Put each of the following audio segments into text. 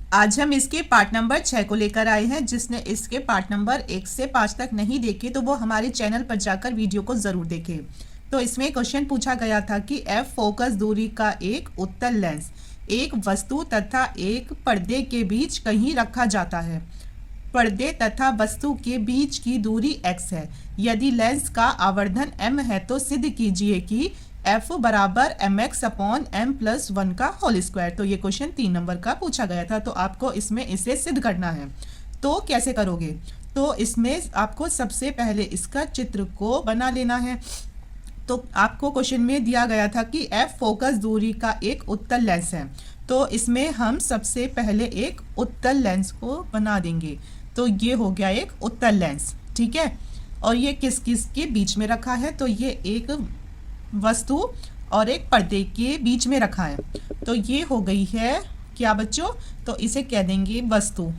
आज हम इसके पार्ट नंबर 6 को लेकर आए हैं। जिसने इसके पार्ट नंबर 1 से 5 तक नहीं देखे तो वो हमारे चैनल पर जाकर वीडियो को ज़रूर देखे। तो इसमें क्वेश्चन पूछा गया था कि एफ फोकस दूरी का एक उत्तल लेंस एक वस्तु तथा एक पर्दे के बीच कहीं रखा जाता है। पर्दे तथा वस्तु के बीच की दूरी x है। यदि लेंस का आवर्धन m है तो सिद्ध कीजिए कि f बराबर mx अपॉन m प्लस 1 का होल स्क्वायर। तो ये क्वेश्चन 3 नंबर का पूछा गया था। तो आपको इसमें इसे सिद्ध करना है। तो कैसे करोगे? तो इसमें आपको सबसे पहले इसका चित्र को बना लेना है। तो आपको क्वेश्चन में दिया गया था कि f फोकस दूरी का एक उत्तल लेंस है। तो इसमें हम सबसे पहले एक उत्तल लेंस को बना देंगे। तो ये हो गया एक उत्तल लेंस, ठीक है। और ये किस किस के बीच में रखा है? तो ये एक वस्तु और एक पर्दे के बीच में रखा है। तो ये हो गई है क्या बच्चों? तो इसे कह देंगे वस्तु।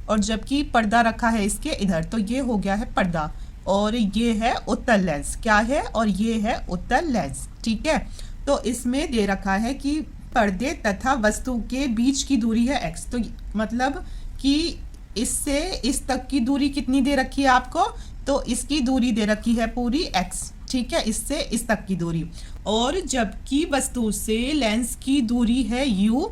और जबकि पर्दा रखा है इसके इधर, तो ये हो गया है पर्दा। और ये है उत्तल लेंस, क्या है? और ये है उत्तल लेंस, ठीक है। तो इसमें दे रखा है कि पर्दे तथा वस्तु के बीच की दूरी है x। तो मतलब कि इससे इस तक की दूरी कितनी दे रखी है आपको? तो इसकी दूरी दे रखी है पूरी x, ठीक है, इससे इस तक की दूरी। और जबकि वस्तु से लेंस की दूरी है u,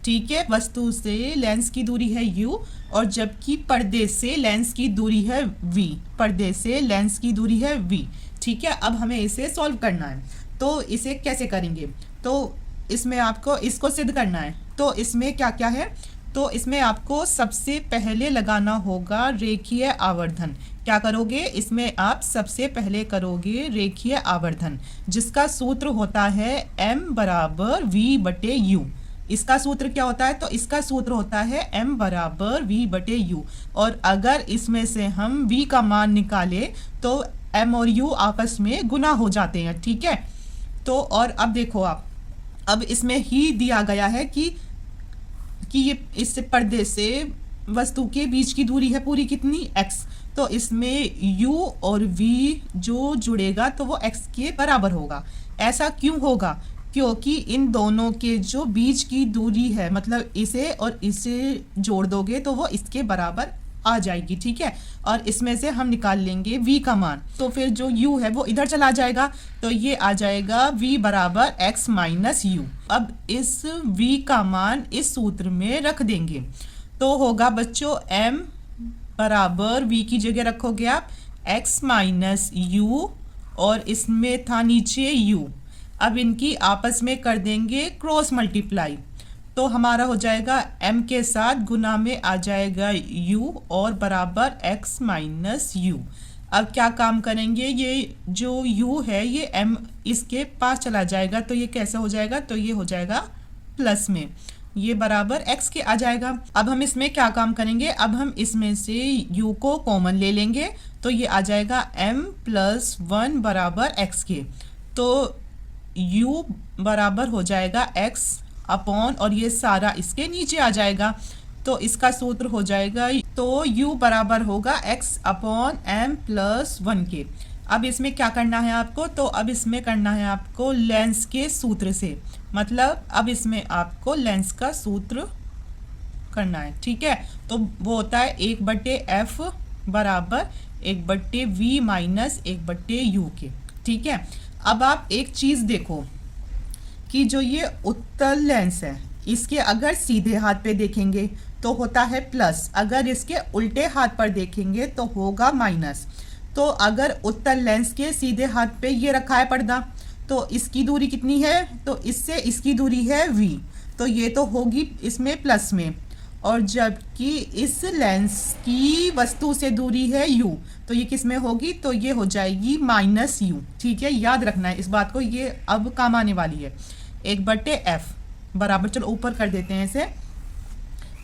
ठीक है, वस्तु से लेंस की दूरी है u। और जबकि पर्दे से लेंस की दूरी है v, पर्दे से लेंस की दूरी है v, ठीक है। अब हमें इसे सॉल्व करना है। तो इसे कैसे करेंगे? तो इसमें आपको इसको सिद्ध करना है। तो इसमें क्या क्या है? तो इसमें आपको सबसे पहले लगाना होगा रेखीय आवर्धन। क्या करोगे? इसमें आप सबसे पहले करोगे रेखीय आवर्धन, जिसका सूत्र होता है m बराबर v बटे u। इसका सूत्र क्या होता है? तो इसका सूत्र होता है m बराबर v बटे u। और अगर इसमें से हम v का मान निकालें तो m और u आपस में गुना हो जाते हैं, ठीक है। तो और अब देखो आप, अब इसमें ही दिया गया है कि ये इस पर्दे से वस्तु के बीच की दूरी है पूरी कितनी? x। तो इसमें u और v जो जुड़ेगा तो वो x के बराबर होगा। ऐसा क्यों होगा? क्योंकि इन दोनों के जो बीच की दूरी है, मतलब इसे और इसे जोड़ दोगे तो वो इसके बराबर आ जाएगी, ठीक है। और इसमें से हम निकाल लेंगे v का मान। तो फिर जो u है वो इधर चला जाएगा, तो ये आ जाएगा v बराबर x माइनस u। अब इस v का मान इस सूत्र में रख देंगे तो होगा बच्चों m बराबर v की जगह रखोगे आप x माइनस u, और इसमें था नीचे u। अब इनकी आपस में कर देंगे क्रॉस मल्टीप्लाई, तो हमारा हो जाएगा m के साथ गुना में आ जाएगा u और बराबर x माइनस u। अब क्या काम करेंगे? ये जो u है ये m इसके पास चला जाएगा, तो ये कैसे हो जाएगा? तो ये हो जाएगा प्लस में, ये बराबर x के आ जाएगा। अब हम इसमें क्या काम करेंगे? अब हम इसमें से u को कॉमन ले लेंगे, तो ये आ जाएगा m प्लस 1 बराबर x के। तो u बराबर हो जाएगा x अपॉन, और ये सारा इसके नीचे आ जाएगा, तो इसका सूत्र हो जाएगा, तो u बराबर होगा x अपॉन m प्लस 1 के। अब इसमें क्या करना है आपको? तो अब इसमें करना है आपको लेंस के सूत्र से, मतलब अब इसमें आपको लेंस का सूत्र करना है, ठीक है। तो वो होता है 1/f बराबर 1/v माइनस 1/u के, ठीक है। अब आप एक चीज़ देखो कि जो ये उत्तल लेंस है इसके अगर सीधे हाथ पे देखेंगे तो होता है प्लस, अगर इसके उल्टे हाथ पर देखेंगे तो होगा माइनस। तो अगर उत्तल लेंस के सीधे हाथ पे ये रखा है पर्दा, तो इसकी दूरी कितनी है? तो इससे इसकी दूरी है v, तो ये तो होगी इसमें प्लस में। और जबकि इस लेंस की वस्तु से दूरी है u, तो ये किस में होगी? तो ये हो जाएगी माइनस u, ठीक है। याद रखना है इस बात को, ये अब काम आने वाली है। 1/f बराबर, चलो ऊपर कर देते हैं इसे,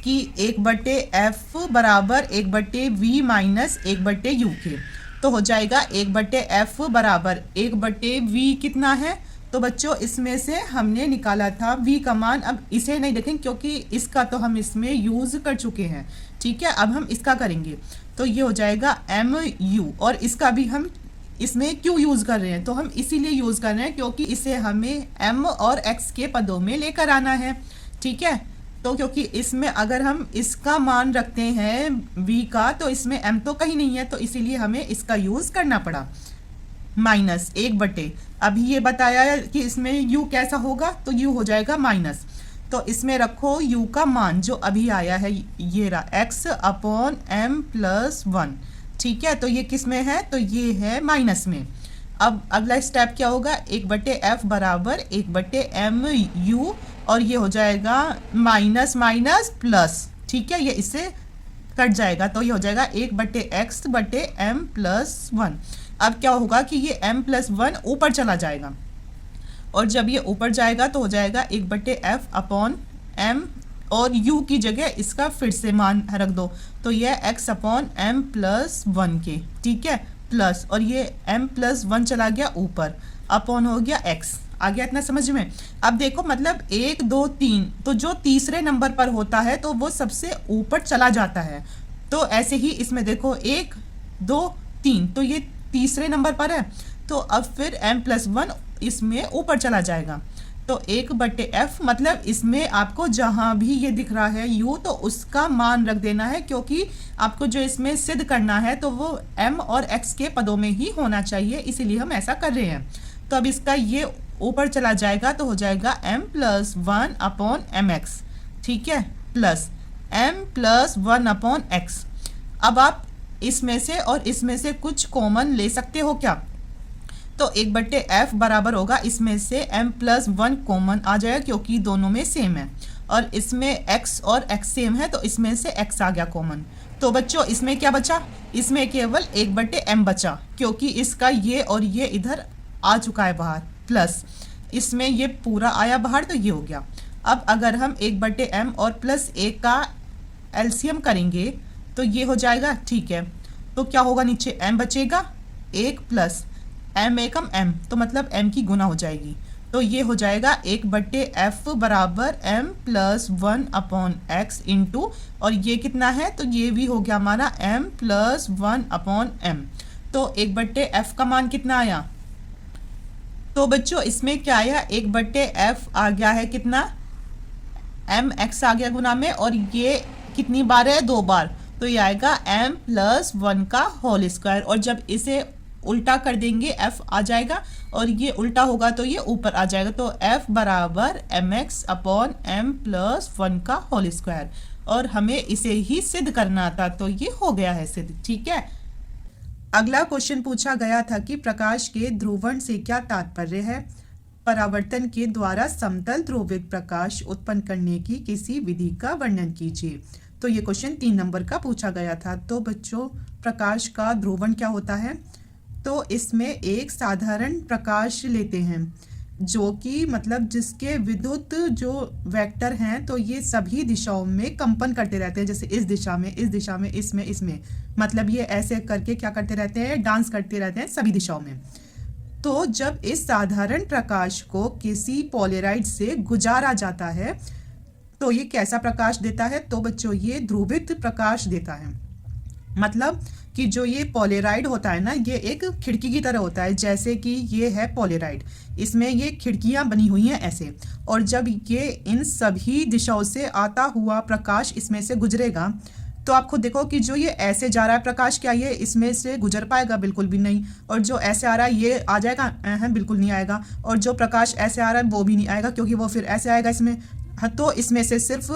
कि 1/f बराबर 1/v माइनस 1/u के। तो हो जाएगा 1/f बराबर 1/v कितना है? तो बच्चों इसमें से हमने निकाला था v का मान। अब इसे नहीं देखें क्योंकि इसका तो हम इसमें यूज़ कर चुके हैं, ठीक है। अब हम इसका करेंगे, तो ये हो जाएगा mu, और इसका भी हम इसमें क्यों यूज़ कर रहे हैं? तो हम इसीलिए यूज़ कर रहे हैं क्योंकि इसे हमें m और x के पदों में लेकर आना है, ठीक है। तो क्योंकि इसमें अगर हम इसका मान रखते हैं v का, तो इसमें m तो कहीं नहीं है, तो इसीलिए हमें इसका यूज करना पड़ा। माइनस 1/, अभी ये बताया है कि इसमें u कैसा होगा, तो u हो जाएगा माइनस। तो इसमें रखो u का मान जो अभी आया है, ये रहा x/m+1। ठीक है, तो ये किस में है, तो ये है माइनस में। अब अगला स्टेप क्या होगा, 1/f बराबर 1/mu, और ये हो जाएगा माइनस माइनस प्लस। ठीक है, ये इससे कट जाएगा, तो ये हो जाएगा 1/x/m+1। अब क्या होगा कि ये m+1 ऊपर चला जाएगा, और जब ये ऊपर जाएगा तो हो जाएगा 1/f/m, और u की जगह इसका फिर से मान रख दो, तो ये x/m+1 के, ठीक है, प्लस, और ये m+1 चला गया ऊपर, अपॉन हो गया x। आ गया इतना समझ में। अब देखो मतलब 1 2 3, तो जो तीसरे नंबर पर होता है तो वो सबसे ऊपर चला जाता है। तो ऐसे ही इसमें देखो 1 2 3, तो ये तीसरे नंबर पर है, तो अब फिर m+1 इसमें ऊपर चला जाएगा। तो 1/f मतलब इसमें आपको जहाँ भी ये दिख रहा है u, तो उसका मान रख देना है, क्योंकि आपको जो इसमें सिद्ध करना है तो वो m और x के पदों में ही होना चाहिए, इसीलिए हम ऐसा कर रहे हैं। तो अब इसका ये ऊपर चला जाएगा, तो हो जाएगा m+1/mx, ठीक है, प्लस m+1/x। अब आप इसमें से और इसमें से कुछ कॉमन ले सकते हो क्या, तो 1/f बराबर होगा, इसमें से m+1 कॉमन आ जाएगा क्योंकि दोनों में सेम है, और इसमें x और x सेम है, तो इसमें से x आ गया कॉमन। तो बच्चों इसमें क्या बचा, इसमें केवल 1/m बचा, क्योंकि इसका ये और ये इधर आ चुका है बाहर, प्लस इसमें ये पूरा आया बाहर, तो ये हो गया। अब अगर हम 1/m और प्लस 1 का एलसीएम करेंगे तो ये हो जाएगा, ठीक है, तो क्या होगा, नीचे m बचेगा, 1 प्लस m एकम m, तो मतलब m की गुना हो जाएगी, तो ये हो जाएगा 1/f बराबर m+1/x इंटू, और ये कितना है, तो ये भी हो गया हमारा m+1/m। तो 1/f का मान कितना आया, तो बच्चों इसमें क्या आया, 1/f आ गया है कितना, mx आ गया गुना में, और ये कितनी बार है, 2 बार, तो ये आएगा m+1 का होल स्क्वायर, और जब इसे उल्टा कर देंगे f आ जाएगा, और ये उल्टा होगा तो ये ऊपर आ जाएगा, तो f बराबर mx/m+1 का होल स्क्वायर, और हमें इसे ही सिद्ध करना था, तो ये हो गया है सिद्ध। ठीक है, अगला क्वेश्चन पूछा गया था कि प्रकाश के ध्रुवण से क्या तात्पर्य है, परावर्तन के द्वारा समतल ध्रुवित प्रकाश उत्पन्न करने की किसी विधि का वर्णन कीजिए। तो ये क्वेश्चन 3 नंबर का पूछा गया था। तो बच्चों प्रकाश का ध्रुवण क्या होता है, तो इसमें एक साधारण प्रकाश लेते हैं जो कि मतलब जिसके विद्युत जो वेक्टर हैं, तो ये सभी दिशाओं में कंपन करते रहते हैं, जैसे इस दिशा में, इस दिशा में, इसमें, मतलब ये ऐसे करके क्या करते रहते हैं, डांस करते रहते हैं सभी दिशाओं में। तो जब इस साधारण प्रकाश को किसी पोलराइड से गुजारा जाता है तो ये कैसा प्रकाश देता है, तो बच्चों ये ध्रुवित प्रकाश देता है। मतलब कि जो ये पोलराइड होता है ना, ये एक खिड़की की तरह होता है, जैसे कि ये है पोलराइड, इसमें ये खिड़कियां बनी हुई हैं ऐसे, और जब ये इन सभी दिशाओं से आता हुआ प्रकाश इसमें से गुजरेगा, तो आप खुद देखो कि जो ये ऐसे जा रहा है प्रकाश, क्या ये इसमें से गुजर पाएगा, बिल्कुल भी नहीं, और जो ऐसे आ रहा है ये आ जाएगा, बिल्कुल नहीं आएगा, और जो प्रकाश ऐसे आ रहा है वो भी नहीं आएगा, क्योंकि वो फिर ऐसे आएगा इसमें। हाँ, तो इसमें से सिर्फ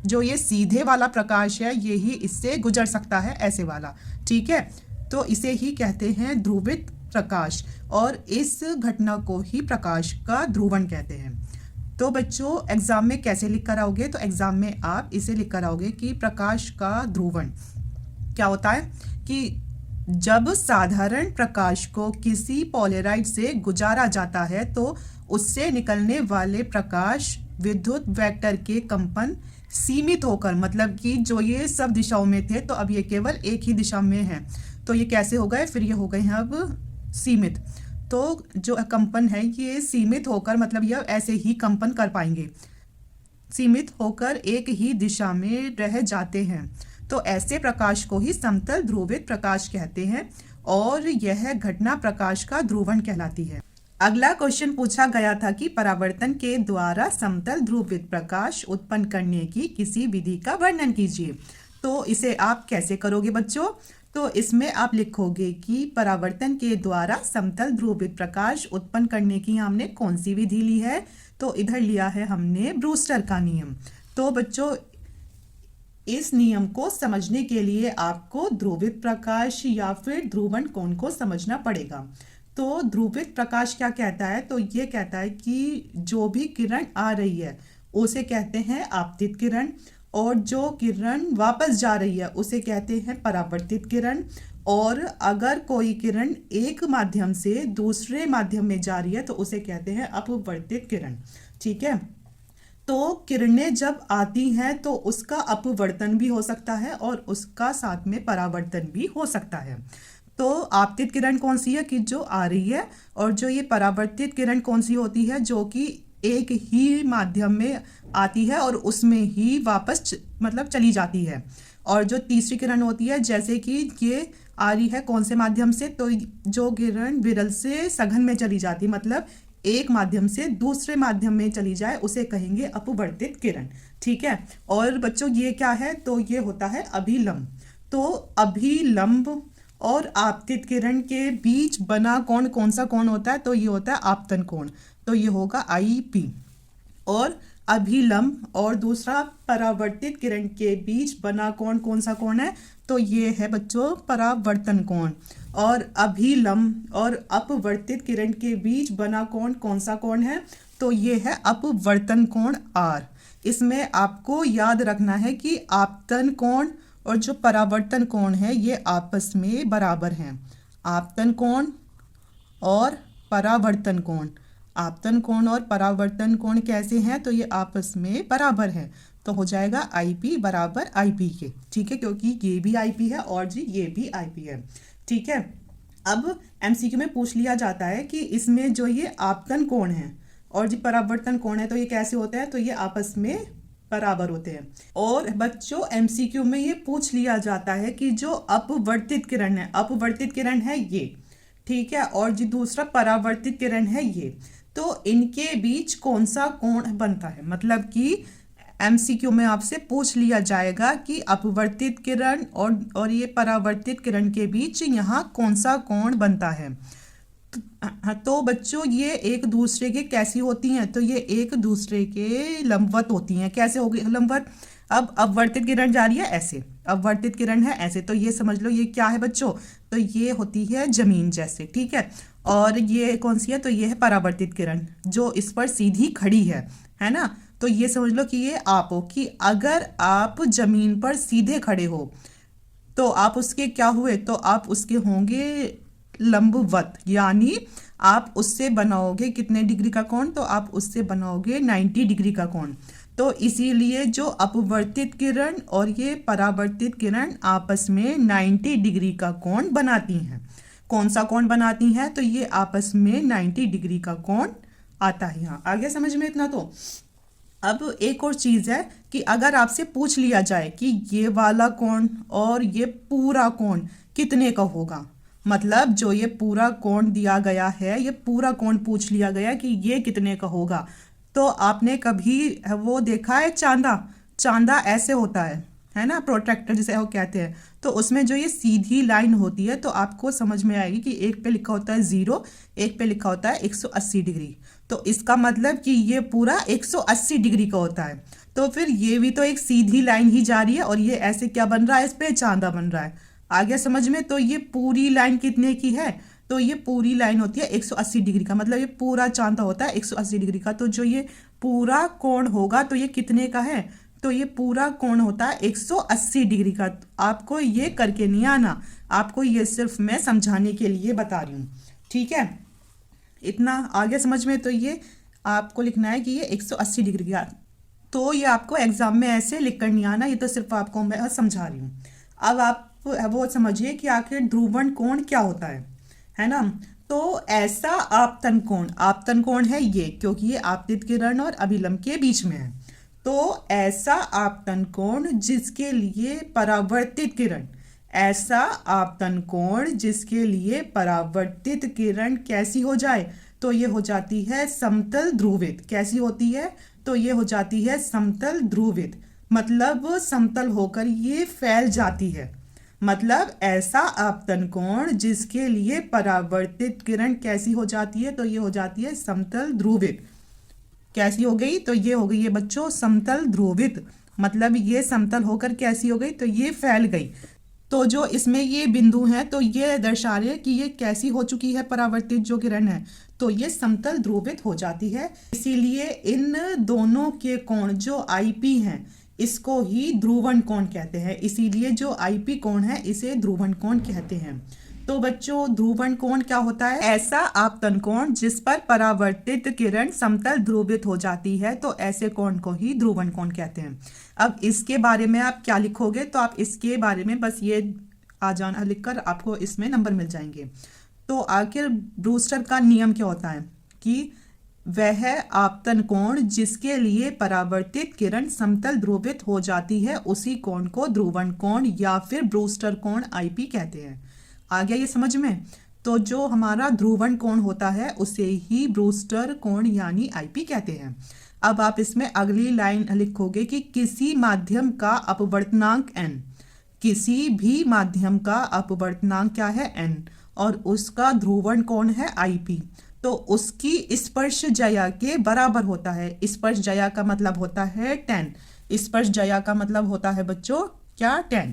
जो ये सीधे वाला प्रकाश है ये ही इससे गुजर सकता है, ऐसे वाला, ठीक है, तो इसे ही कहते हैं ध्रुवित प्रकाश, और इस घटना को ही प्रकाश का ध्रुवण कहते हैं। तो बच्चों एग्जाम में कैसे लिख कर आओगे, तो एग्जाम में आप इसे लिख कर आओगे कि प्रकाश का ध्रुवण क्या होता है, कि जब साधारण प्रकाश को किसी पोलराइड से गुजारा जाता है तो उससे निकलने वाले प्रकाश विद्युत वेक्टर के कंपन सीमित होकर, मतलब कि जो ये सब दिशाओं में थे तो अब ये केवल एक ही दिशा में है, तो ये कैसे हो गए, फिर ये हो गए हैं अब सीमित। तो जो कंपन है ये सीमित होकर, मतलब ये ऐसे ही कंपन कर पाएंगे, सीमित होकर एक ही दिशा में रह जाते हैं, तो ऐसे प्रकाश को ही समतल ध्रुवित प्रकाश कहते हैं, और यह घटना प्रकाश का ध्रुवण कहलाती है। अगला क्वेश्चन पूछा गया था कि परावर्तन के द्वारा समतल ध्रुवित प्रकाश उत्पन्न करने की किसी विधि का वर्णन कीजिए। तो इसे आप कैसे करोगे बच्चों? तो इसमें आप लिखोगे कि परावर्तन के द्वारा समतल ध्रुवित प्रकाश उत्पन्न करने की हमने कौन सी विधि ली है? तो इधर लिया है हमने ब्रूस्टर का नियम। तो बच्चों इस नियम को समझने के लिए आपको ध्रुवित प्रकाश या फिर ध्रुवण कोण को समझना पड़ेगा। तो ध्रुवित प्रकाश क्या कहता है? तो ये कहता है कि जो भी किरण आ रही है उसे कहते हैं आपतित किरण, और जो किरण वापस जा रही है उसे कहते हैं परावर्तित किरण। और अगर कोई किरण एक माध्यम से दूसरे माध्यम में जा रही है तो उसे कहते हैं अपवर्तित किरण। ठीक है, तो किरणें जब आती हैं तो उसका अपवर्तन भी हो सकता है और उसका साथ में परावर्तन भी हो सकता है। तो आपतित किरण कौन सी है? कि जो आ रही है, और जो ये परावर्तित किरण कौन सी होती है? जो कि एक ही माध्यम में आती है और उसमें ही वापस मतलब चली जाती है। और जो तीसरी किरण होती है, जैसे कि ये आ रही है कौन से माध्यम से? तो जो किरण विरल से सघन में चली जाती, मतलब एक माध्यम से दूसरे माध्यम में चली जाए, उसे कहेंगे अपवर्तित किरण। ठीक है, और बच्चों ये क्या है? तो ये होता है अभिलंब। तो अभिलंब और आपतित किरण के बीच बना कोण कौन सा कोण होता है? तो ये होता है आपतन कोण। तो ये होगा IP। और अभिलंब और दूसरा परावर्तित किरण के बीच बना कोण कौन सा कोण है? तो ये है बच्चों परावर्तन कोण। और अभिलंब और अपवर्तित किरण के बीच बना कोण कौन सा कोण है? तो ये है अपवर्तन कोण R। इसमें आपको याद रखना है कि आपतन कोण और जो परावर्तन कोण है ये आपस में बराबर हैं। आपतन कोण और परावर्तन कोण, आपतन कोण और परावर्तन कोण कैसे हैं? तो ये आपस में बराबर हैं। तो हो जाएगा IP बराबर IP के। ठीक है, क्योंकि ये भी IP है और जी ये भी IP है। ठीक है, अब MCQ में पूछ लिया जाता है कि इसमें जो ये आपतन कोण है और जी परावर्तन कोण है तो ये कैसे होते हैं? तो ये आपस में बराबर होते हैं। और बच्चों MCQ में ये पूछ लिया जाता है कि जो अपवर्तित किरण है, अपवर्तित किरण है ये, ठीक है, और जो दूसरा परावर्तित किरण है ये, तो इनके बीच कौन सा कोण बनता है? मतलब कि MCQ में आपसे पूछ लिया जाएगा कि अपवर्तित किरण और ये परावर्तित किरण के बीच यहाँ कौन सा कोण बनता है। तो बच्चों ये एक दूसरे के कैसी होती हैं? तो ये एक दूसरे के लंबवत होती हैं। कैसे होगी लंबवत? अब अपवर्तित किरण जा रही है ऐसे, अपवर्तित किरण है ऐसे, तो ये समझ लो ये क्या है बच्चों? तो ये होती है जमीन जैसे। ठीक है, और ये कौन सी है? तो ये है परावर्तित किरण जो इस पर सीधी खड़ी है ना। तो ये समझ लो कि ये आप हो, कि अगर आप जमीन पर सीधे खड़े हो तो आप उसके क्या हुए? तो आप उसके होंगे लंबवत, यानी आप उससे बनाओगे कितने डिग्री का कोण? तो आप उससे बनाओगे 90 डिग्री का कोण। तो इसीलिए जो अपवर्तित किरण और ये परावर्तित किरण आपस में 90 डिग्री का कोण बनाती हैं। कौन सा कोण बनाती हैं? तो ये आपस में 90 डिग्री का कोण आता है। यहाँ आगे समझ में इतना। तो अब एक और चीज़ है कि अगर आपसे पूछ लिया जाए कि ये वाला कोण और ये पूरा कोण कितने का होगा, मतलब जो ये पूरा कोण दिया गया है, ये पूरा कोण पूछ लिया गया कि ये कितने का होगा, तो आपने कभी वो देखा है चांदा? चांदा ऐसे होता है ना, प्रोट्रैक्टर जिसे वो कहते हैं। तो उसमें जो ये सीधी लाइन होती है तो आपको समझ में आएगी कि एक पे लिखा होता है 0, एक पे लिखा होता है 180 डिग्री। तो इसका मतलब कि ये पूरा 180 डिग्री का होता है। तो फिर ये भी तो एक सीधी लाइन ही जा रही है और ये ऐसे क्या बन रहा है? इस पे चांदा बन रहा है। आगे समझ में? तो ये पूरी लाइन कितने की है? तो ये पूरी लाइन होती है 180 डिग्री का, मतलब ये पूरा चांदा होता है 180 डिग्री का। तो जो ये पूरा कोण होगा तो ये कितने का है? तो ये पूरा कोण होता है 180 डिग्री का। आपको ये करके नहीं आना, आपको ये सिर्फ मैं समझाने के लिए बता रही हूँ। ठीक है, इतना आगे समझ में? तो ये आपको लिखना है कि ये 180 डिग्री का। तो ये आपको एग्जाम में ऐसे लिख कर नहीं आना, ये तो सिर्फ आपको मैं समझा रही हूँ। अब आप वो समझिए कि आखिर ध्रुवण कोण क्या होता है ना। तो ऐसा आपतन कोण है ये, क्योंकि ये आपतित किरण और अभिलंब के बीच में है। तो ऐसा आपतन कोण जिसके लिए परावर्तित किरण, ऐसा आपतन कोण जिसके लिए परावर्तित किरण कैसी हो जाए? तो ये हो जाती है समतल ध्रुवित। कैसी होती है? तो ये हो जाती है समतल ध्रुवित, मतलब समतल होकर ये फैल जाती है। मतलब ऐसा आपतन कोण जिसके लिए परावर्तित किरण कैसी हो जाती है? तो ये हो जाती है समतल ध्रुवित। कैसी हो गई? तो ये हो गई है बच्चों समतल ध्रुवित, मतलब ये समतल होकर कैसी हो गई? तो ये फैल गई। तो जो इसमें ये बिंदु हैं तो ये दर्शा रहे हैं कि ये कैसी हो चुकी है परावर्तित जो किरण है, तो ये समतल ध्रुवित हो जाती है। इसीलिए इन दोनों के कोण जो आईपी हैं इसको ही ध्रुवण कोण कहते हैं। इसीलिए जो आईपी कोण है इसे ध्रुवण कोण कहते हैं। तो बच्चों ध्रुवण कोण क्या होता है? ऐसा आपतन कोण जिस पर परावर्तित किरण समतल ध्रुवित हो जाती है, तो ऐसे कोण को ही ध्रुवण कोण कहते हैं। अब इसके बारे में आप क्या लिखोगे? तो आप इसके बारे में बस ये आ जाना लिखकर आपको इसमें नंबर मिल जाएंगे। तो आखिर ब्रूस्टर का नियम क्या होता है कि वह आपतन कोण जिसके लिए परावर्तित किरण समतल ध्रुवित हो जाती है उसी कोण को ध्रुवण कोण या फिर ब्रूस्टर कोण आईपी कहते हैं। आ गया ये समझ में? तो जो हमारा ध्रुवण कोण होता है उसे ही ब्रूस्टर कोण यानी आईपी कहते हैं। अब आप इसमें अगली लाइन लिखोगे कि किसी माध्यम का अपवर्तनांक n, किसी भी माध्यम का अपवर्तनांक क्या है? n, और उसका ध्रुवण कोण है आईपी, तो उसकी स्पर्श ज्या के बराबर होता है। स्पर्श ज्या का मतलब होता है tan, स्पर्श ज्या का मतलब होता है बच्चों क्या? tan।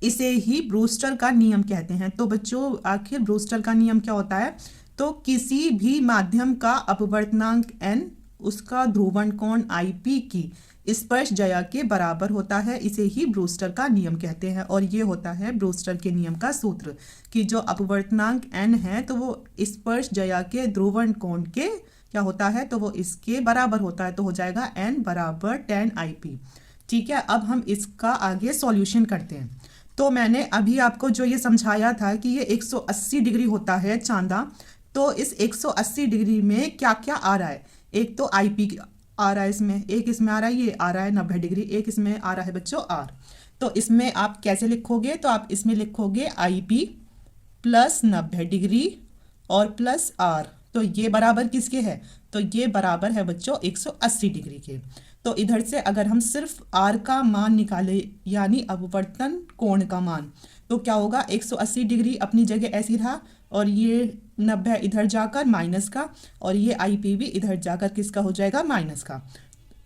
इसे ही ब्रूस्टर का नियम कहते हैं। तो बच्चों आखिर ब्रूस्टर का नियम क्या होता है? तो किसी भी माध्यम का अपवर्तनांक n उसका ध्रुवण कोण आईपी की स्पर्श ज्या के बराबर होता है। इसे ही ब्रूस्टर का नियम कहते हैं। और ये होता है ब्रूस्टर के नियम का सूत्र कि जो अपवर्तनांक n है तो वो स्पर्श ज्या के ध्रुवण कोण के क्या होता है? तो वो इसके बराबर होता है। तो हो जाएगा n बराबर tan आईपी। ठीक है, अब हम इसका आगे सॉल्यूशन करते हैं। तो मैंने अभी आपको जो ये समझाया था कि ये 180 डिग्री होता है चांदा, तो इस 180 डिग्री में क्या क्या आ रहा है? एक तो आईपी आ रहा है इसमें, एक इसमें आ रहा है, ये आ रहा है 90 डिग्री, एक इसमें आ रहा है बच्चों आर। तो इसमें आप कैसे लिखोगे? तो आप इसमें लिखोगे आईपी प्लस 90 डिग्री और प्लस आर। तो ये बराबर किसके है? तो ये बराबर है बच्चों 180 डिग्री के। तो इधर से अगर हम सिर्फ आर का मान निकाले यानी अपवर्तन कोण का मान, तो क्या होगा? 180 डिग्री अपनी जगह ऐसी रहा और ये 90 इधर जाकर माइनस का, और ये आईपी भी इधर जाकर किसका हो जाएगा? माइनस का।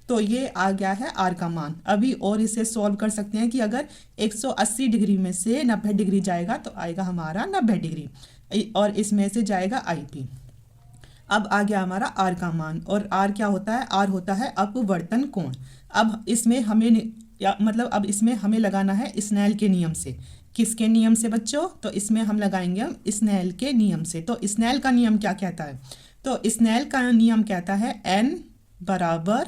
तो ये आ गया है आर का मान। अभी और इसे सॉल्व कर सकते हैं कि अगर 180 डिग्री में से 90 डिग्री जाएगा तो आएगा हमारा 90 डिग्री और इसमें से जाएगा आईपी। अब आ गया हमारा आर का मान, और आर क्या होता है? आर होता है अपवर्तन कोण। अब इसमें हमें मतलब अब इसमें हमें लगाना है स्नेल के नियम से। किसके नियम से बच्चों? तो इसमें हम लगाएंगे हम स्नेल के नियम से। तो स्नेल का नियम क्या कहता है? तो स्नेल का नियम कहता है n बराबर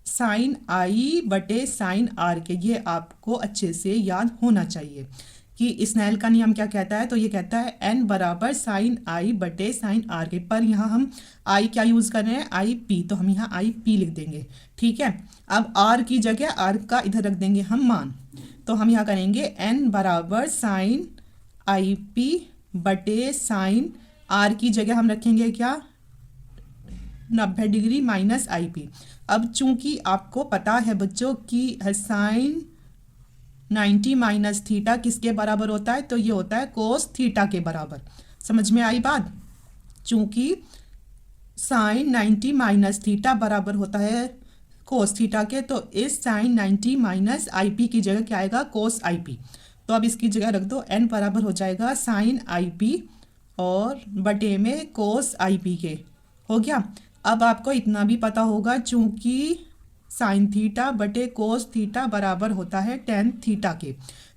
साइन आई बटे साइन आर के। ये आपको अच्छे से याद होना चाहिए कि स्नेल का नियम क्या कहता है। तो ये कहता है n बराबर साइन आई बटे साइन आर के। पर यहाँ हम आई क्या यूज़ कर रहे हैं? आई पी, तो हम यहाँ आई पी लिख देंगे। ठीक है, अब आर की जगह आर का इधर रख देंगे हम मान। तो हम यहाँ करेंगे n बराबर साइन आई पी बटे साइन आर की जगह हम रखेंगे क्या? 90 डिग्री माइनस आई पी। अब चूंकि आपको पता है बच्चों कि साइन 90 माइनस थीटा किसके बराबर होता है? तो ये होता है कोस थीटा के बराबर। समझ में आई बात? चूंकि साइन 90 माइनस थीटा बराबर होता है कोस थीटा के, तो इस साइन 90 माइनस आईपी की जगह क्या आएगा? कोस आईपी। तो अब इसकी जगह रख दो, n बराबर हो जाएगा साइन आईपी और बटे में कोस आईपी के। हो गया। अब आपको इतना भी पता होगा चूंकि साइन थीटा बटे कोस थीटा बराबर होता है टेन थीटा के,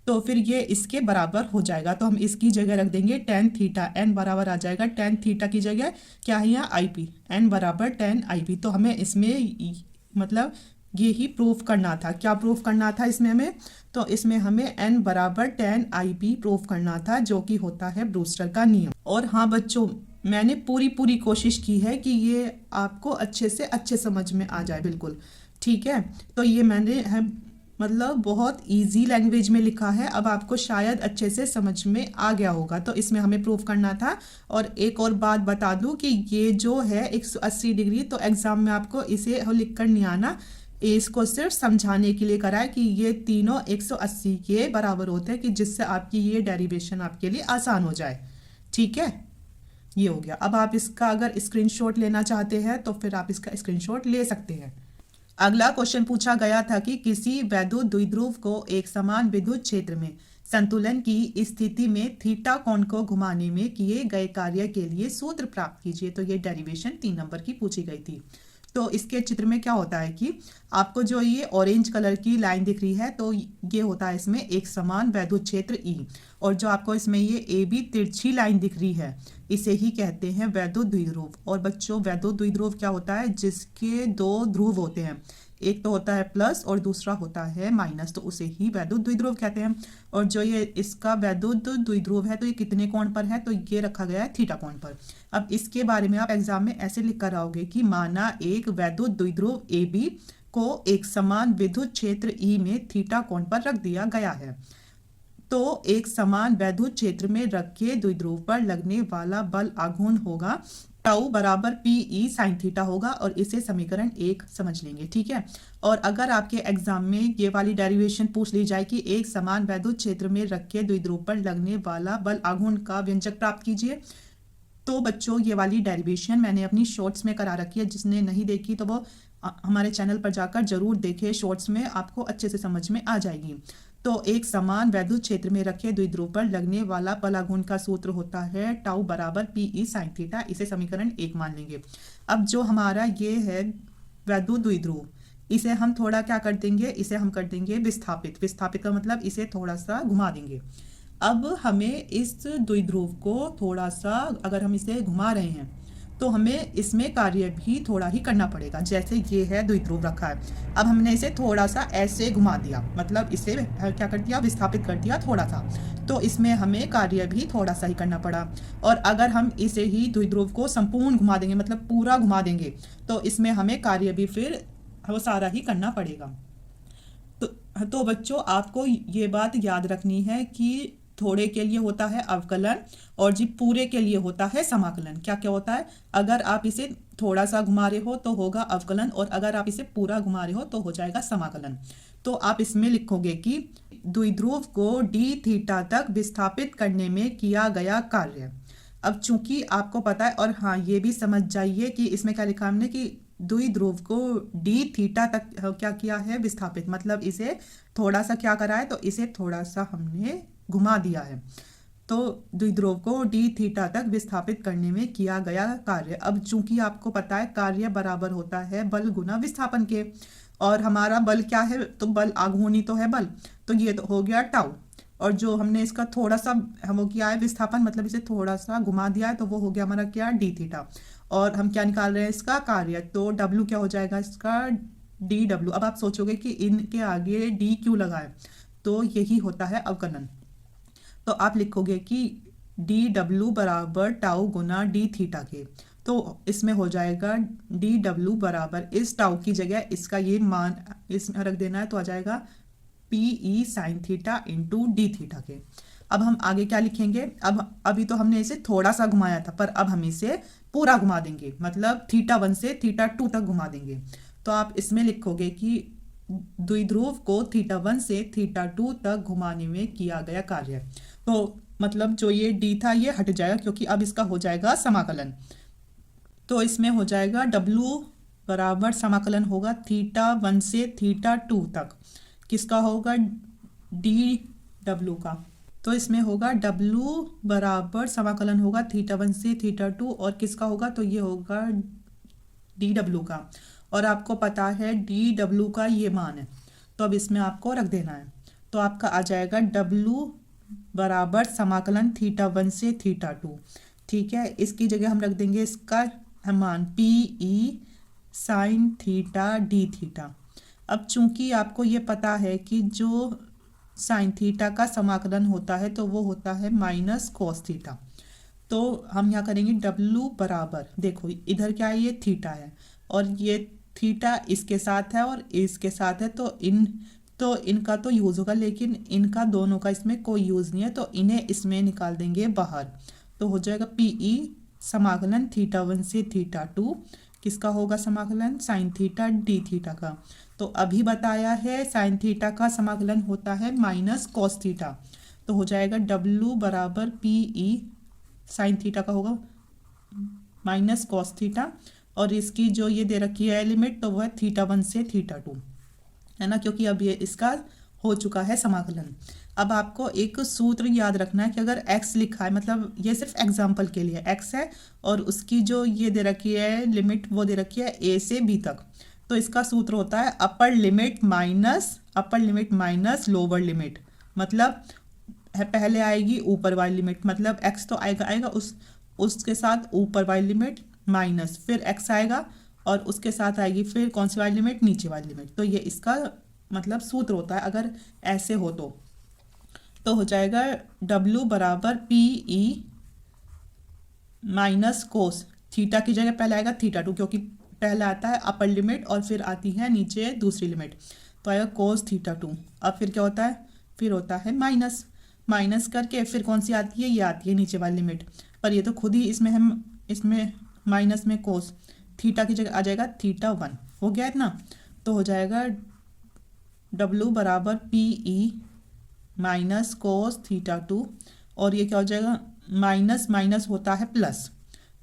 तो फिर ये इसके बराबर हो जाएगा। तो हम इसकी जगह रख देंगे टेन थीटा। n बराबर आ जाएगा टेन थीटा की जगह क्या है यहाँ? I P. n बराबर टेन आई पी। तो हमें इसमें मतलब ये ही प्रूफ करना था। क्या प्रूफ करना था इसमें हमें? तो इसमें हमें n बराबर टेन आई पी प्रूफ करना था, जो कि होता है ब्रूस्टर का नियम। और हाँ बच्चों, मैंने पूरी कोशिश की है कि ये आपको अच्छे से अच्छे समझ में आ जाए बिल्कुल। ठीक है, तो ये मैंने मतलब बहुत इजी लैंग्वेज में लिखा है। अब आपको शायद अच्छे से समझ में आ गया होगा, तो इसमें हमें प्रूव करना था। और एक और बात बता दूं कि ये जो है 180 डिग्री, तो एग्जाम में आपको इसे लिख कर नहीं आना, इसको सिर्फ समझाने के लिए करा है कि ये तीनों 180 के बराबर होते हैं, कि जिससे आपकी ये डेरिवेशन आपके लिए आसान हो जाए। ठीक है, ये हो गया। अब आप इसका अगर स्क्रीनशॉट लेना चाहते हैं तो फिर आप इसका स्क्रीनशॉट ले सकते हैं। अगला क्वेश्चन पूछा गया था कि किसी वैद्युत द्विध्रुव को एक समान विद्युत क्षेत्र में संतुलन की स्थिति में थीटा कोण को घुमाने में किए गए कार्य के लिए सूत्र प्राप्त कीजिए। तो ये डेरिवेशन 3 नंबर की पूछी गई थी। तो इसके चित्र में क्या होता है कि आपको जो ये ऑरेंज कलर की लाइन दिख रही है, तो ये होता है इसमें एक समान वैद्युत क्षेत्र ई। और जो आपको इसमें ये ए बी तिरछी लाइन दिख रही है, इसे ही कहते हैं वैद्युत द्विध्रुव। और बच्चों, वैद्युत द्विध्रुव क्या होता है? जिसके 2 ध्रुव होते हैं, एक तो होता है प्लस और दूसरा होता है माइनस, तो उसे ही वैद्युत द्विध्रुव कहते हैं। और जो ये इसका वैद्युत द्विध्रुव है, तो ये कितने कोण पर है? तो ये रखा गया है थीटा कोण पर। अब इसके बारे में आप एग्जाम में ऐसे लिख कर आओगे कि माना एक वैद्युत द्विध्रुव ए बी को एक समान विद्युत क्षेत्र ई में थीटा कोण पर रख दिया गया है, तो एक समान वैद्युत क्षेत्र में रखे द्विध्रुव पर लगने वाला बल आघूर्ण होगा टाउ बराबर पी ई साइन थीटा होगा। और इसे समीकरण 1 समझ लेंगे। ठीक है। और अगर आपके एग्जाम में ये वाली डेरिवेशन पूछ ली जाए कि एक समान वैद्युत क्षेत्र में रखे द्विध्रुव पर लगने वाला बल आघूर्ण का व्यंजक प्राप्त कीजिए, तो बच्चों ये वाली डेरिवेशन मैंने अपनी शॉर्ट्स में करा रखी है। जिसने नहीं देखी तो वो हमारे चैनल पर जाकर जरूर देखे, शॉर्ट्स में आपको अच्छे से समझ में आ जाएगी। तो एक समान वैद्युत क्षेत्र में रखे द्विध्रुव पर लगने वाला बल आघूर्ण का सूत्र होता है टाउ बराबर पी ई साइन थीटा। इसे समीकरण 1 मान लेंगे। अब जो हमारा ये है वैद्युत द्विध्रुव, इसे हम थोड़ा क्या कर देंगे? इसे हम कर देंगे विस्थापित। विस्थापित का मतलब इसे थोड़ा सा घुमा देंगे। अब हमें इस द्विध्रुव को थोड़ा सा, अगर हम इसे घुमा रहे हैं तो हमें इसमें कार्य भी थोड़ा ही करना पड़ेगा। जैसे ये है द्विध्रुव रखा है, अब हमने इसे थोड़ा सा ऐसे घुमा दिया, मतलब इसे क्या कर दिया? विस्थापित कर दिया थोड़ा सा, तो इसमें हमें कार्य भी थोड़ा सा ही करना पड़ा। और अगर हम इसे ही द्विध्रुव को संपूर्ण घुमा देंगे, मतलब पूरा घुमा देंगे, तो इसमें हमें कार्य भी फिर वो सारा ही करना पड़ेगा। तो बच्चों, आपको ये बात याद रखनी है कि थोड़े के लिए होता है अवकलन और जी पूरे के लिए होता है समाकलन। क्या क्या होता है? अगर आप इसे थोड़ा सा घुमा रहे हो तो होगा अवकलन, और अगर आप इसे पूरा घुमा रहे हो तो हो जाएगा समाकलन। तो आप इसमें लिखोगे कि द्विध्रुव को डी थीटा तक विस्थापित करने में किया गया कार्य। अब चूंकि आपको पता है, और हाँ ये भी समझ जाइए कि इसमें क्या लिखा हमने कि द्विध्रुव को डी थीटा तक क्या किया है? विस्थापित, मतलब इसे थोड़ा सा क्या करा है? तो इसे थोड़ा सा हमने घुमा दिया है। तो द्विध्रुव को डी थीटा तक विस्थापित करने में किया गया कार्य। अब चूंकि आपको पता है कार्य बराबर होता है बल गुना विस्थापन के, और हमारा बल क्या है? तो बल आघूर्ण ही तो है बल, तो ये तो हो गया टाउ। और जो हमने इसका थोड़ा सा वो किया है विस्थापन, मतलब इसे थोड़ा सा घुमा दिया है, तो वो हो गया हमारा क्या? D theta. और हम क्या निकाल रहे हैं? इसका कार्य। तो डब्ल्यू क्या हो जाएगा इसका? D W. अब आप सोचोगे कि इनके आगे डी क्यों लगा है? तो यही होता है अवकलन। तो आप लिखोगे कि डी डब्ल्यू बराबर टाउ गुना डी थीटा के, तो इसमें हो जाएगा डी डब्ल्यू बराबर इस टाउ की जगह इसका ये मान इसमें रख देना है, तो आ जाएगा P E sine theta into D theta के। अब हम आगे क्या लिखेंगे? अब अभी तो हमने इसे थोड़ा सा घुमाया था, पर अब हम इसे पूरा घुमा देंगे, मतलब थीटा 1 से थीटा 2 तक घुमा देंगे। तो आप इसमें लिखोगे कि द्विध्रुव को थीटा 1 से थीटा 2 तक घुमाने में किया गया कार्य। तो मतलब जो ये डी था ये हट जाएगा, क्योंकि अब इसका हो जाएगा समाकलन। तो इसमें हो जाएगा डब्ल्यू बराबर समाकलन होगा थीटा 1 से थीटा 2 तक। किसका होगा? डी डब्ल्यू का। तो इसमें होगा डब्ल्यू बराबर समाकलन होगा थीटा 1 से थीटा 2, और किसका होगा? तो ये होगा डी डब्ल्यू का। और आपको पता है डी डब्ल्यू का ये मान है, तो अब इसमें आपको रख देना है। तो आपका आ जाएगा डब्ल्यू बराबर समाकलन थीटा 1 से थीटा 2। ठीक है, इसकी जगह हम रख देंगे इसका मान P E sine theta D theta. अब चूंकि आपको ये पता है कि जो साइन थीटा का समाकलन होता है तो वो होता है माइनस कॉस थीटा, तो हम यहाँ करेंगे डब्ल्यू बराबर, देखो इधर क्या है? ये थीटा है, और ये थीटा इसके साथ है और इसके साथ है, तो इन तो इनका तो यूज़ होगा, लेकिन इनका दोनों का इसमें कोई यूज़ नहीं है, तो इन्हें इसमें निकाल देंगे बाहर। तो हो जाएगा PE समाकलन θ1 से θ2 किसका होगा समाकलन, साइन थीटा डी थीटा का। तो अभी बताया है साइन थीटा का समाकलन होता है माइनस कॉस थीटा, तो हो जाएगा W बराबर PE साइन थीटा का होगा माइनस कॉस थीटा, और इसकी जो ये दे रखी है लिमिट, तो वह है θ1 से θ2 है ना, क्योंकि अब ये इसका हो चुका है समाकलन। अब आपको एक सूत्र याद रखना है कि अगर x लिखा है, मतलब ये सिर्फ एग्जाम्पल के लिए x है और उसकी जो ये दे रखी है लिमिट वो दे रखी है a से b तक, तो इसका सूत्र होता है upper limit minus lower limit. मतलब पहले आएगी ऊपर वाली लिमिट, मतलब x तो आएगा उसके साथ ऊपर वाली लिमिट माइनस, फिर x आएगा और उसके साथ आएगी फिर कौन सी वाली लिमिट, नीचे वाली लिमिट। तो ये इसका मतलब सूत्र होता है अगर ऐसे हो तो हो जाएगा W बराबर PE माइनस कोस थीटा की जगह पहले आएगा θ2, क्योंकि पहले आता है अपर लिमिट और फिर आती है नीचे दूसरी लिमिट, तो आएगा कोस θ2। अब फिर क्या होता है, फिर होता है माइनस करके फिर कौन सी आती है, ये आती है नीचे वाली लिमिट, पर ये तो खुद ही इसमें माइनस में कोस थीटा की जगह आ जाएगा θ1, हो गया इतना। तो हो जाएगा W बराबर PE माइनस कोस θ2, और ये क्या हो जाएगा, माइनस माइनस होता है प्लस,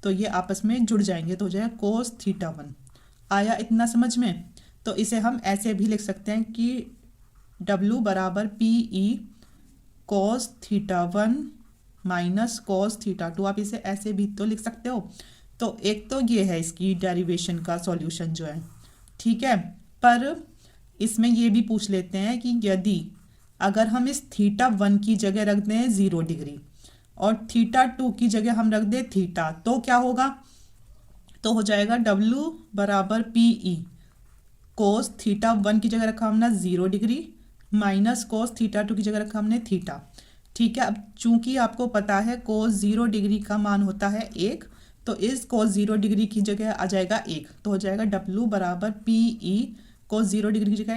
तो ये आपस में जुड़ जाएंगे, तो हो जाएगा कोस θ1। आया इतना समझ में। तो इसे हम ऐसे भी लिख सकते हैं कि W बराबर PE कोस θ1 माइनस कोस θ2, आप इसे ऐसे भी तो लिख सकते हो। तो एक तो ये है इसकी डेरिवेशन का सॉल्यूशन जो है, ठीक है। पर इसमें ये भी पूछ लेते हैं कि यदि अगर हम इस θ1 की जगह रख दें 0 डिग्री और θ2 की जगह हम रख दें थीटा, तो क्या होगा, तो हो जाएगा W बराबर PE कोस θ1 की जगह रखा हमने 0 डिग्री माइनस कोस θ2 की जगह रखा हमने थीटा, ठीक है। अब चूंकि आपको पता है कोस 0 डिग्री का मान होता है 1, तो इस कोस 0 डिग्री की जगह आ जाएगा 1, तो हो जाएगा W बराबर PE कोस 0 डिग्री की जगह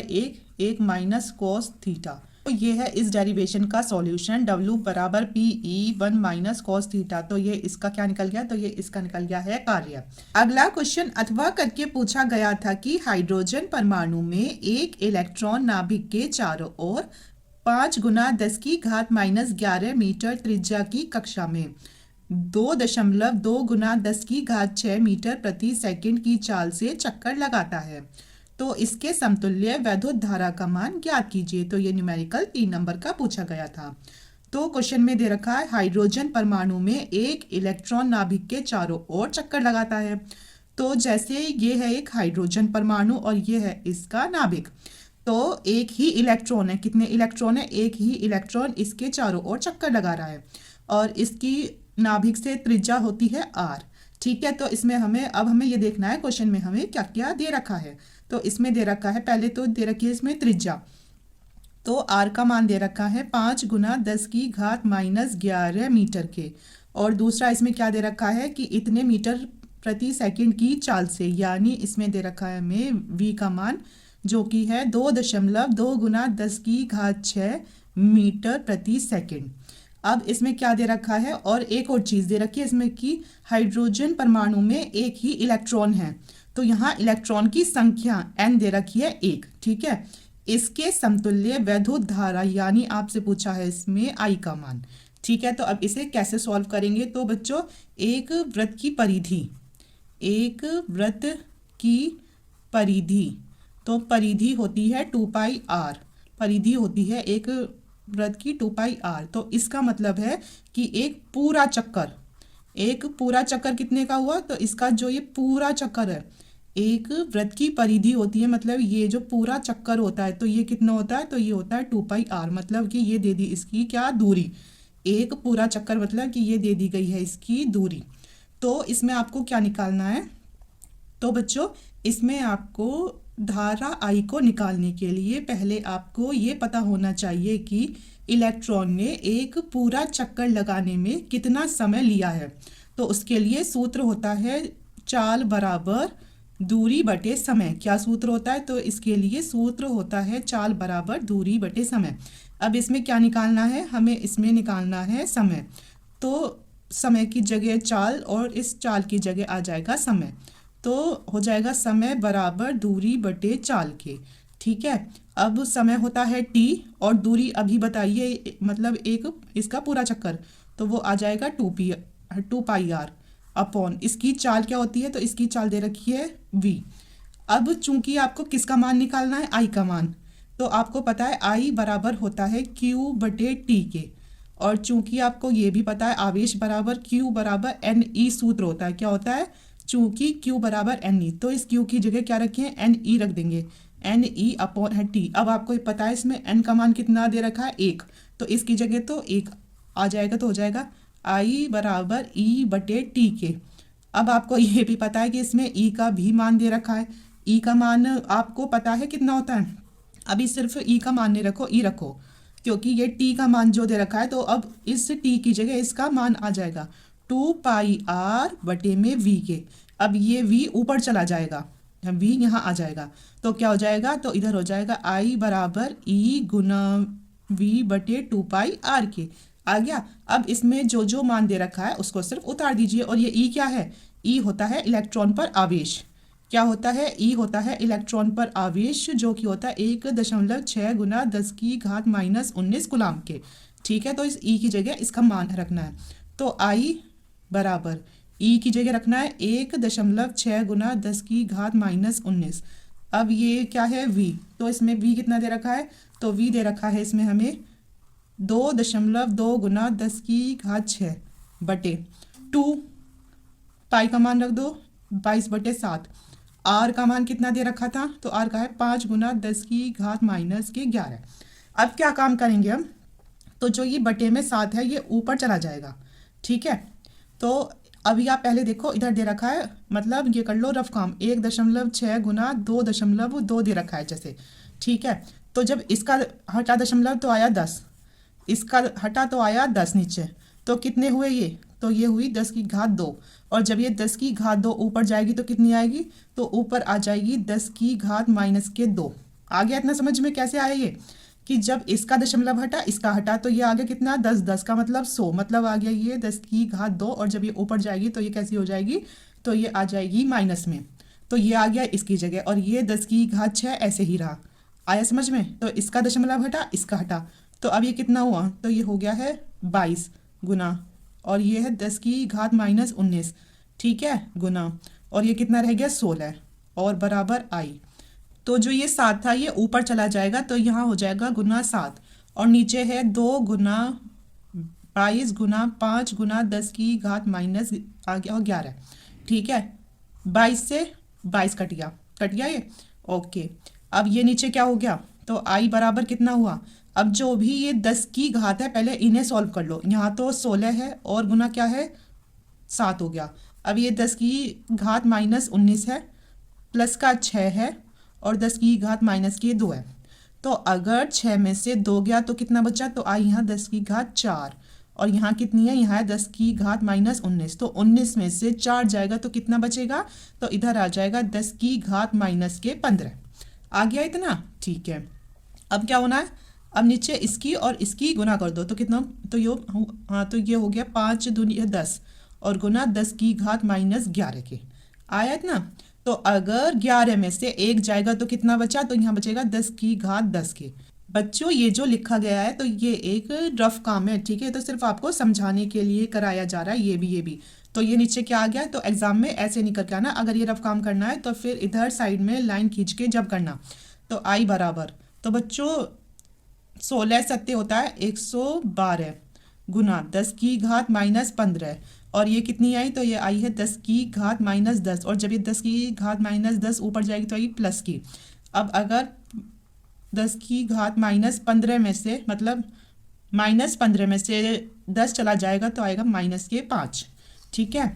1 माइनस कोस थीटा। तो ये है इस डेरिवेशन का सॉल्यूशन, W बराबर PE 1 माइनस कोस थीटा। तो ये इसका क्या निकल गया, तो ये इसका निकल गया है कार्य। अगला क्वेश्चन अथवा करके पूछा गया था कि हाइड्रोजन परमाणु में एक इलेक्ट्रॉन नाभिक के चारों ओर 5 गुना 10 की घात माइनस 11 मीटर त्रिज्या की कक्षा में 2.2 गुना 10 की घात 6 मीटर प्रति सेकंड की चाल से चक्कर लगाता है, तो इसके समतुल्य वैद्युत धारा का मान ज्ञात कीजिए। तो ये न्यूमेरिकल 3 नंबर का पूछा गया था। तो क्वेश्चन में दे रखा है हाइड्रोजन परमाणु में एक इलेक्ट्रॉन नाभिक के चारों ओर चक्कर लगाता है। तो जैसे ये है एक हाइड्रोजन परमाणु और ये है इसका नाभिक, तो एक ही इलेक्ट्रॉन है, कितने इलेक्ट्रॉन है, एक ही इलेक्ट्रॉन इसके चारों ओर चक्कर लगा रहा है और इसकी नाभिक से त्रिज्या होती है r, ठीक है। तो इसमें हमें ये देखना है क्वेश्चन में हमें क्या क्या दे रखा है। तो इसमें दे रखा है, पहले तो दे रखी है इसमें त्रिज्या, तो r का मान दे रखा है 5 गुना 10 की घात माइनस 11 मीटर के, और दूसरा इसमें क्या दे रखा है कि इतने मीटर प्रति सेकंड की चाल से, यानी इसमें दे रखा है हमें v का मान जो कि है 2.2 गुना 10 की घात 6 मीटर प्रति सेकंड। अब इसमें क्या दे रखा है, और एक और चीज़ दे रखी है इसमें कि हाइड्रोजन परमाणु में एक ही इलेक्ट्रॉन है, तो यहाँ इलेक्ट्रॉन की संख्या n दे रखी है 1, ठीक है। इसके समतुल्य वैद्युत धारा यानी आपसे पूछा है इसमें I का मान, ठीक है। तो अब इसे कैसे सॉल्व करेंगे, तो बच्चों एक वृत्त की परिधि, तो परिधि होती है 2πr, परिधि होती है एक वृत्त की 2πr, तो इसका मतलब है कि एक पूरा चक्कर कितने का हुआ, तो इसका जो ये पूरा चक्कर है, एक वृत्त की परिधि होती है, मतलब ये जो पूरा चक्कर होता है तो ये कितना होता है, तो ये होता है 2πr, मतलब कि ये दे दी इसकी क्या दूरी, एक पूरा चक्कर मतलब कि ये दे दी गई है इसकी दूरी। तो इसमें आपको क्या निकालना है, तो बच्चों इसमें आपको धारा I को निकालने के लिए पहले आपको ये पता होना चाहिए कि इलेक्ट्रॉन ने एक पूरा चक्कर लगाने में कितना समय लिया है। तो उसके लिए सूत्र होता है चाल बराबर दूरी बटे समय क्या सूत्र होता है? तो इसके लिए सूत्र होता है चाल बराबर दूरी बटे समय। अब इसमें क्या निकालना है? हमें इसमें निकालना है समय। तो समय की जगह चाल और इस चाल की जगह आ जाएगा समय। तो हो जाएगा समय बराबर दूरी बटे चाल के। ठीक है। अब समय होता है टी और दूरी अभी बताइए, मतलब एक इसका पूरा चक्कर, तो वो आ जाएगा 2 पाई आर अपॉन इसकी चाल क्या होती है? तो इसकी चाल दे रखी है v। अब चूंकि आपको किसका मान निकालना है? i का मान। तो आपको पता है i बराबर होता है q बटे t के। और चूंकि आपको ये भी पता है आवेश बराबर q बराबर एन ई सूत्र होता है। क्या होता है? चूंकि q बराबर एन ई, तो इस q की जगह क्या रखें? एन ई रख देंगे। एन ई अपॉन है टी। अब आपको ये पता है इसमें n का मान कितना दे रखा है? 1। तो इसकी जगह तो 1 आ जाएगा, तो हो जाएगा i बराबर e बटे टी के। अब आपको ये भी पता है कि इसमें e का भी मान दे रखा है। e का मान आपको पता है कितना होता है? अभी सिर्फ e का मान नहीं रखो, e रखो, क्योंकि ये t का मान जो दे रखा है। तो अब इस t की जगह इसका मान आ जाएगा 2 पाई आर बटे में v के। अब ये v ऊपर चला जाएगा, v यहाँ आ जाएगा, तो क्या हो जाएगा? तो इधर हो जाएगा i बराबर e गुना v बटे 2 पाई आर के। आ गया। अब इसमें जो जो मान दे रखा है उसको सिर्फ उतार दीजिए। और ये ई क्या है? ई होता है इलेक्ट्रॉन पर आवेश। क्या होता है? ई होता है इलेक्ट्रॉन पर आवेश, जो कि होता है 1.6 गुना 10 की घात माइनस 19 गुलाम के। ठीक है। तो इस ई की जगह इसका मान रखना है। तो आई बराबर ई की जगह रखना है 1.6 गुना 10 की घात माइनस 19। अब ये क्या है? वी। तो इसमें वी कितना दे रखा है? तो वी दे रखा है इसमें हमें 2.2 गुना 10 की घात 6 बटे 2। पाई का मान रख दो 22 बटे 7। आर का मान कितना दे रखा था? तो आर का है 5 गुना 10 की घात माइनस के 11। अब क्या काम करेंगे हम? तो जो ये बटे में 7 है ये ऊपर चला जाएगा। ठीक है। तो अभी आप पहले देखो, इधर दे रखा है, मतलब ये कर लो रफ काम, 1.6 गुना 2.2 दे रखा है जैसे। ठीक है। तो जब इसका हटा दशमलव तो आया 10, इसका हटा तो आया 10 नीचे, तो कितने हुए ये? तो ये हुई 10 की घात 2। और जब ये 10 की घात 2 ऊपर जाएगी तो कितनी आएगी? तो ऊपर आ जाएगी 10 की घात माइनस के 2। आ गया इतना समझ में? कैसे आया ये? कि जब इसका दशमलव हटा इसका हटा, तो ये आ गया कितना? 10। 10 का मतलब 100, मतलब आ गया ये 10 की घात 2। और जब ये ऊपर जाएगी तो ये कैसी हो जाएगी? तो ये आ जाएगी माइनस में। तो ये आ गया इसकी जगह, और ये 10 की घात 6 ऐसे ही रहा। आया समझ में? तो इसका दशमलव हटा इसका हटा, तो अब ये कितना हुआ? तो ये हो गया है 22 गुना, और ये है 10 की घात माइनस 19। ठीक है। गुना, और ये कितना रह गया? 16 और बराबर आई। तो जो ये 7 था ये ऊपर चला जाएगा, तो यहाँ हो जाएगा गुना 7। और नीचे है 2 गुना 22 गुना 5 गुना 10 की घात माइनस आ गया और 11। ठीक है। 22 से 22 कट गया, कट गया ये। ओके। अब ये नीचे क्या हो गया? तो आई बराबर कितना हुआ? अब जो भी ये 10 की घात है पहले इन्हें सॉल्व कर लो। यहाँ तो 16 है और गुना क्या है? 7 हो गया। अब ये 10 की घात माइनस 19 है, प्लस का 6 है, और 10 की घात माइनस की 2 है। तो अगर 6 में से 2 गया तो कितना बचा? तो आई यहाँ 10 की घात 4, और यहाँ कितनी है? यहाँ है 10 की घात माइनस 19। तो 19 में से 4 जाएगा तो कितना बचेगा? तो इधर आ जाएगा 10 की घात माइनस के 15। आ गया इतना? ठीक है। अब क्या होना है? अब नीचे इसकी और इसकी गुना कर दो, तो कितना? तो ये हाँ, तो ये हो गया 5 दूनी 10 और गुना 10 की घात माइनस 11 के। आया इतना? तो अगर 11 में से 1 जाएगा तो कितना बचा? तो यहाँ बचेगा 10 की घात 10 के। बच्चों ये जो लिखा गया है तो ये एक रफ काम है। ठीक है। तो सिर्फ आपको समझाने के लिए कराया जा रहा है, ये भी। तो ये नीचे क्या आ गया? तो एग्जाम में ऐसे नहीं करके आना। अगर ये रफ काम करना है तो फिर इधर साइड में लाइन खींच के जब करना। तो आई बराबर, तो बच्चों 16 सत्ते होता है 112 गुना 10 की घात माइनस 15, और ये कितनी आई? तो ये आई है 10 की घात माइनस 10। और जब ये 10 की घात माइनस 10 ऊपर जाएगी तो आई प्लस की। अब अगर 10 की घात माइनस 15 में से, मतलब माइनस 15 में से 10 चला जाएगा तो आएगा माइनस के 5। ठीक है।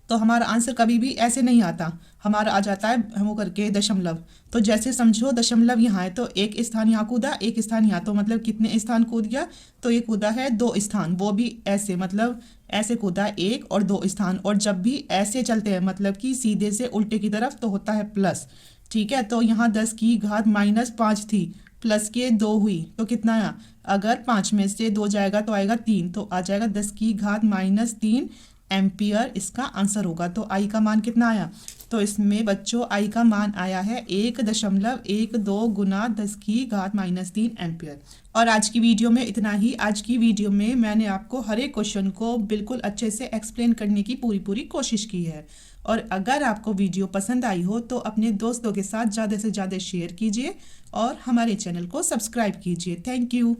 तो हमारा आंसर कभी भी ऐसे नहीं आता, हमारा आ जाता है वो करके दशमलव। तो जैसे समझो दशमलव यहाँ है तो एक स्थान यहाँ कूदा, एक स्थान यहाँ, तो मतलब कितने स्थान कूद गया, तो ये कूदा है 2 स्थान, वो भी ऐसे मतलब ऐसे कूदा है 1 और 2 स्थान। और जब भी ऐसे चलते हैं मतलब कि सीधे से उल्टे की तरफ तो होता है प्लस। ठीक है, तो यहाँ 10 की घात -5 थी, प्लस के 2 हुई तो कितना आया, अगर 5 में से 2 जाएगा तो आएगा 3, तो आ जाएगा 10 की घात -3 एम्पियर इसका आंसर होगा। तो आई का मान कितना आया, तो इसमें बच्चों आई का मान आया है 1.12 गुना 10 की घात -3 एम्पियर। और आज की वीडियो में इतना ही। आज की वीडियो में मैंने आपको हर एक क्वेश्चन को बिल्कुल अच्छे से एक्सप्लेन करने की पूरी कोशिश की है। और अगर आपको वीडियो पसंद आई हो तो अपने दोस्तों के साथ ज़्यादा से ज़्यादा शेयर कीजिए और हमारे चैनल को सब्सक्राइब कीजिए। Thank you.